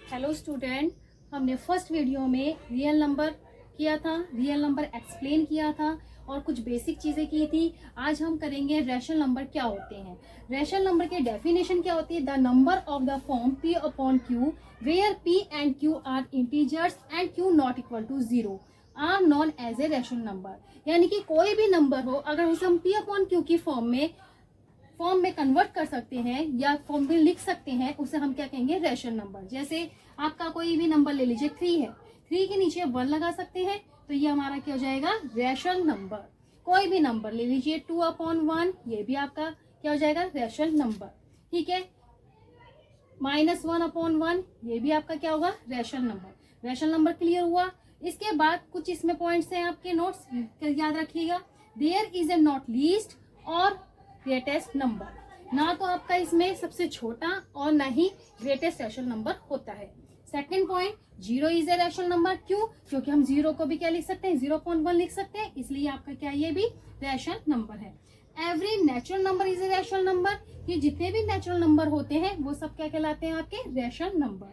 Hello student, हमने first video में real number किया था, रियल नंबर एक्सप्लेन किया था और कुछ बेसिक चीज़ें की थी। आज हम करेंगे रैशनल नंबर क्या होते हैं। रैशनल नंबर के डेफिनेशन क्या होती है? The number of the form p upon q where p and q are integers and q not equal to 0 are known as a rational number. यानी कि कोई भी नंबर हो, अगर उसे हम p अपॉन q की फॉर्म में कन्वर्ट कर सकते हैं या फॉर्म में लिख सकते हैं, उसे हम क्या कहेंगे? Rational number. जैसे आपका कोई भी नंबर ले लीजिए, 3 है, 3 के नीचे 1 लगा सकते हैं, तो ये हमारा क्या हो जाएगा? Rational number. कोई भी नंबर ले लीजिए, 2 अपॉन 1, ये भी आपका क्या हो जाएगा? Rational number. ठीक है, -1 अपॉन 1, ये भी आपका क्या होगा? Rational number. Rational number clear हुआ। इसके बाद कुछ इसमें पॉइंट्स हैं, आपके नोट्स याद रखिएगा। There is a not least और ग्रेटेस्ट नंबर। ना तो आपका इसमें सबसे छोटा और ना ही ग्रेटेस्ट रैशनल नंबर होता है। Second point, 0 is a rational number. क्यों? क्योंकि हम 0 को भी क्या लिख सकते हैं? 0.1 लिख सकते हैं, इसलिए आपका क्या ये भी रैशनल नंबर है। Every natural number is a rational number. ये जितने भी नेचुरल नंबर होते हैं वो सब क्या कहलाते हैं? आपके rational number.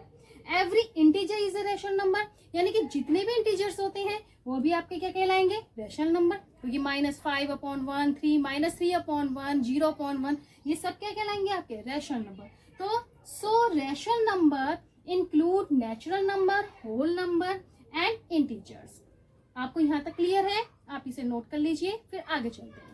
Every integer is a rational number, यानी कि जितने भी इंटीजर्स होते हैं वो भी आपके क्या कहलाएंगे? Rational number. क्योंकि -5 अपॉन 1, 3 -3 अपॉन 1, 0 अपॉन 1, ये सब क्या कहलाएंगे? आपके रैशनल नंबर। तो rational number include natural number, whole number and integers. आपको यहाँ तक क्लियर है? आप इसे नोट कर लीजिए, फिर आगे चलते हैं।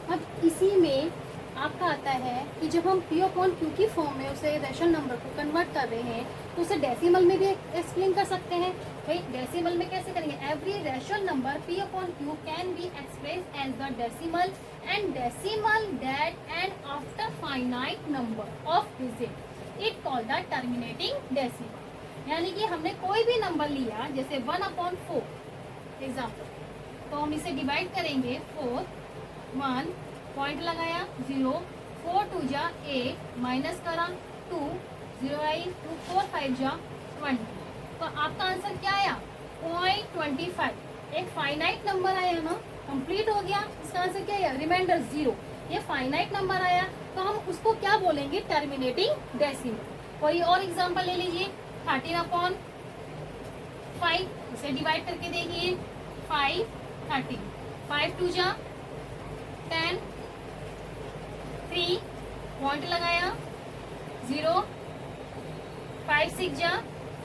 अब इसी में आपका आता है कि जब हम p अपॉन q की फॉर्म में उसे रैशनल नंबर को कन्वर्ट कर रहे हैं, तो उसे डेसिमल में भी एक्सप्लेन कर सकते हैं। भाई डेसिमल में कैसे करेंगे? Every rational number p upon q can be express as the decimal and decimal that end after finite number of digit it called the terminating decimal. यानी कि हमने कोई भी नंबर लिया, जैसे 1 अपॉन 4 एग्जाम्पल, तो हम इसे डिवाइड करेंगे 4, 1 पॉइंट लगाया 0, 4 2 जा 8 माइनस करा 2, 0 आई 2 4 5 जा 20। तो आपका आंसर क्या आया? 0.25। एक फाइनाइट नंबर आया ना, कंप्लीट हो गया। इसका आंसर क्या आया? रिमाइंडर 0। ये फाइनाइट नंबर आया, तो हम उसको क्या बोलेंगे? Terminating decimal. कोई और एग्जांपल ले लीजिए, 13 अपॉन 5, इसे डिवाइड करके देखिए, 5 30, 5 2 जा 10, 3 पॉइंट लगाया 0, 5 6 जा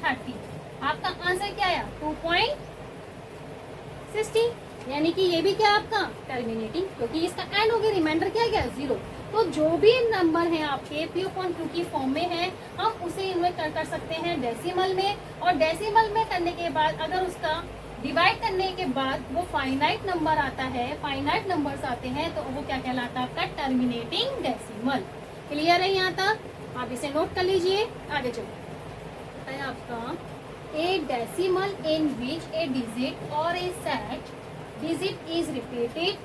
30। आपका आंसर क्या आया? 2.60। यानी कि ये भी क्या आपका? टर्मिनेटिंग, क्योंकि इसका एंड हो गया, रिमाइंडर क्या गया? 0। तो जो भी नंबर है आपके p अपॉन q की फॉर्म में है, हम उसे इन्वर्ट कर सकते हैं डेसिमल में। और डेसिमल में करने के बाद अगर उसका डिवाइड करने के बाद वो फाइनाइट नंबर आता है, फाइनाइट नंबर्स आते हैं, तो वो क्या कहलाता है? आपका टर्मिनेटिंग डेसिमल। क्लियर है यहाँ तक? आप इसे नोट कर लीजिए, आगे चलिए। है आपका ए decimal in which a digit or a set digit is repeated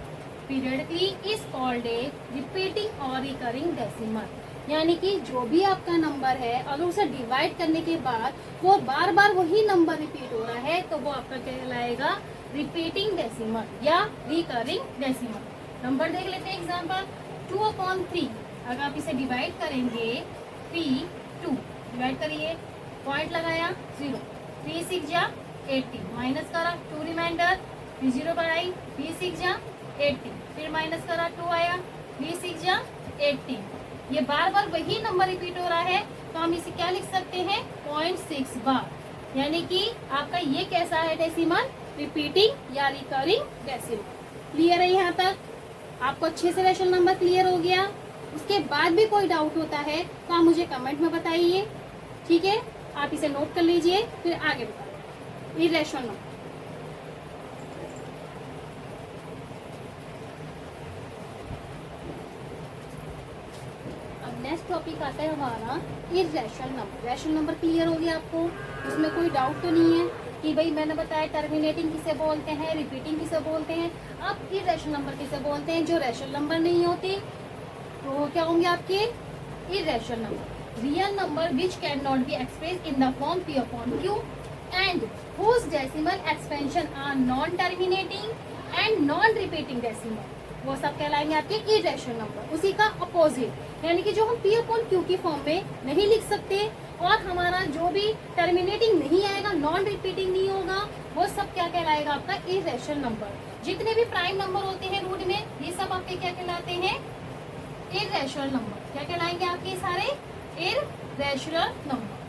periodically is called a repeating or recurring decimal. यानी कि जो भी आपका नंबर है, अगर उसे डिवाइड करने के बाद वो बार बार वही नंबर रिपीट हो रहा है, तो वो आपका कहलाएगा रिपीटिंग डेसिमल या रिकरिंग डेसिमल। नंबर देख लेते हैं एग्जांपल। 2 अपॉन 3, अगर आप इसे डिवाइड करेंगे 3 2 डिवाइड करिए, पॉइंट लगाया 0, 3 6 जा 80 माइनस करा 2 रिमाइंडर, 0 बढ़ाई 3 6 जा 80, फिर माइनस करा 2 आया, 3 6 जा 80। ये बार बार वही नंबर रिपीट हो रहा है, तो हम इसे क्या लिख सकते हैं? 0.6 बार। यानी कि आपका ये कैसा है डेसिमल? रिपीटिंग या रिकरिंग डेसिमल। क्लियर है यहाँ तक? आपको अच्छे से रैशनल नंबर क्लियर हो गया। उसके बाद भी कोई डाउट होता है तो आप मुझे कमेंट में बताइए, ठीक है? आप इसे नोट कर लीजिए, फिर आगे बताइए। इररेशनल नंबर, नेक्स्ट टॉपिक आता है हमारा irrational number. Rational number clear हो गया आपको? उसमें कोई डाउट तो नहीं है कि भाई मैंने बताया टर्मिनेटिंग किसे बोलते हैं, रिपीटिंग किसे बोलते हैं। अब इररेशनल नंबर किसे बोलते हैं? जो रैशनल नंबर नहीं होते, तो क्या होंगे आपके? Irrational number. Real number which can not be express in the form p upon q and whose decimal expansion are non terminating and non repeating decimal। वो सब कहलाएंगे आपके इरेशनल नंबर। उसी का अपोजिट यानी कि जो हम P अपॉन Q की फॉर्म में नहीं लिख सकते और हमारा जो भी टर्मिनेटिंग नहीं आएगा, नॉन रिपीटिंग नहीं होगा, वो सब क्या कहलाएगा आपका इरेशनल नंबर। जितने भी प्राइम नंबर होते हैं रूट में, ये सब आपके क्या कहलाते हैं इरेशनल नंबर। क्या कहलाएंगे आपके सारे इरेशनल नंबर।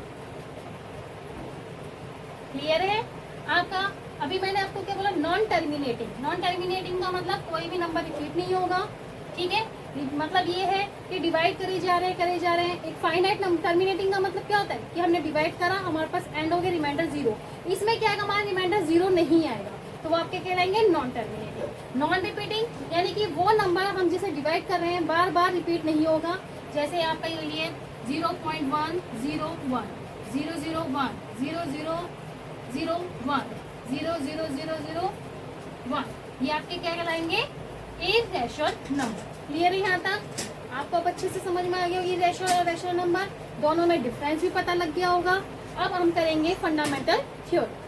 क्लियर है आपका? अभी मैंने आपको क्या बोला, नॉन टर्मिनेटिंग। नॉन टर्मिनेटिंग का मतलब कोई भी नंबर रिपीट नहीं होगा, ठीक है। मतलब ये है कि डिवाइड करे जा रहे हैं। एक फाइनाइट नंबर। टर्मिनेटिंग का मतलब क्या होता है कि हमने डिवाइड करा, हमारे पास एंड हो गया, रिमाइंडर 0। इसमें क्या है, हमारा रिमाइंडर 0 नहीं आएगा, तो वो आपके कहलाएंगे नॉन टर्मिनेटिंग। नॉन रिपीटिंग यानी कि वो नंबर हम जिसे डिवाइड कर रहे हैं बार बार रिपीट नहीं होगा। जैसे आपका ये लिए 0.101 001 0001 00001, ये आपके क्या कहलाएंगे इरेशनल नंबर। क्लियर है यहाँ तक? आपको अब अच्छे से समझ में आ गया होगी इरेशनल और रैशनल नंबर, दोनों में डिफरेंस भी पता लग गया होगा। अब हम करेंगे fundamental theorems.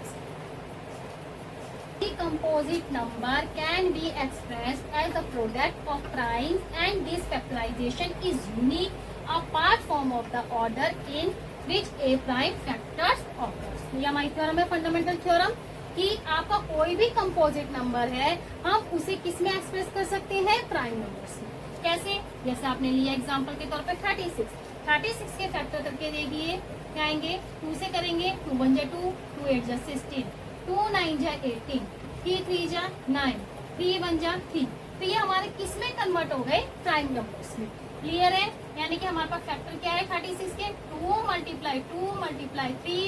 Composite number can be expressed as a product of primes and this factorization is unique apart from of the order in which a prime factors occurs। ये हमारी थ्योरम है फंडामेंटल थ्योरम कि आपका कोई भी composite number है हम उसे किस में एक्सप्रेस कर सकते हैं, प्राइम नंबर्स में। कैसे? जैसे आपने लिया एग्जांपल के तौर पे 36 के फैक्टर करके देखिए क्या आएंगे, 2 से करेंगे 2 1 जा 2, 2 8 जा 16, 2 9 जा 18, 3 3 जा 9, 3 1 जा 3। तो ये हमारे किस में कन्वर्ट हो गए, प्राइम नंबर्स में। क्लियर है? यानी कि हमारे पास फैक्टर क्या है 36 के, 2 मल्टीप्लाई 3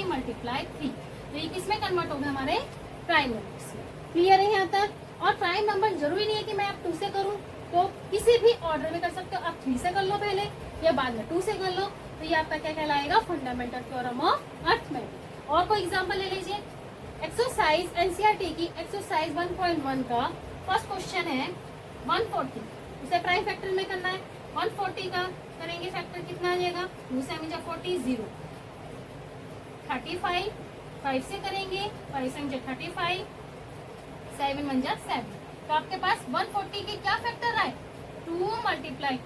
मल्टीप्लाई 3। तो ये किस में कन्वर्ट हो गए, हमारे प्राइम नंबर्स में। क्लियर है यहाँ तक? और प्राइम नंबर जरूरी नहीं है कि मैं आप 2 से करूँ, तो किसी भी ऑर्डर में कर सकते हो। आप 3 से कर लो पहले या बाद में 2 से कर लो। तो ये आपका क्या कहलाएगा, फंडामेंटल थ्योरम ऑफ अरिथमेटिक। और कोई एग्जांपल ले लीजिए, एक्सरसाइज एनसीईआरटी की एक्सरसाइज 1.1 का फर्स्ट क्वेश्चन है 140, उसे प्राइम फैक्टर में करना है। 140 का करेंगे फैक्टर कितना आ जाएगा, 2 से 40 0, 35 5 से करेंगे 5 से 35, 7 1 7। तो आपके पास 140 के क्या फैक्टर आए, 2 मल्टीप्लाई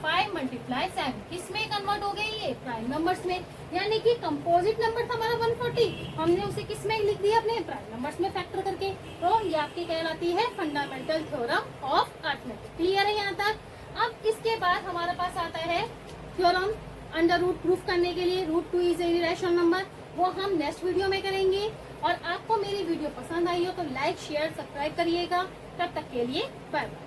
5 मल्टीप्लाई 7। किसमें कन्वर्ट हो गई, ये प्राइम नंबर्स में। यानी कि कंपोजिट नंबर था हमारा 140, हमने उसे किस में लिख दिया, अपने प्राइम नंबर्स में फैक्टर करके। तो ये आपकी कहलाती है fundamental theorem of arithmetic. Clear है यहाँ तक? अब इसके बाद हमारे पास आता है थ्योरम अंडर रूट प्रूफ करने के लिए, root 2 is a irrational number. वो हम नेक्स्ट वीडियो में करेंगे। और आपको मेरी वीडियो पसंद आई हो तो लाइक शेयर सब्सक्राइब करिएगा। तब तक के लिए बाय बाय।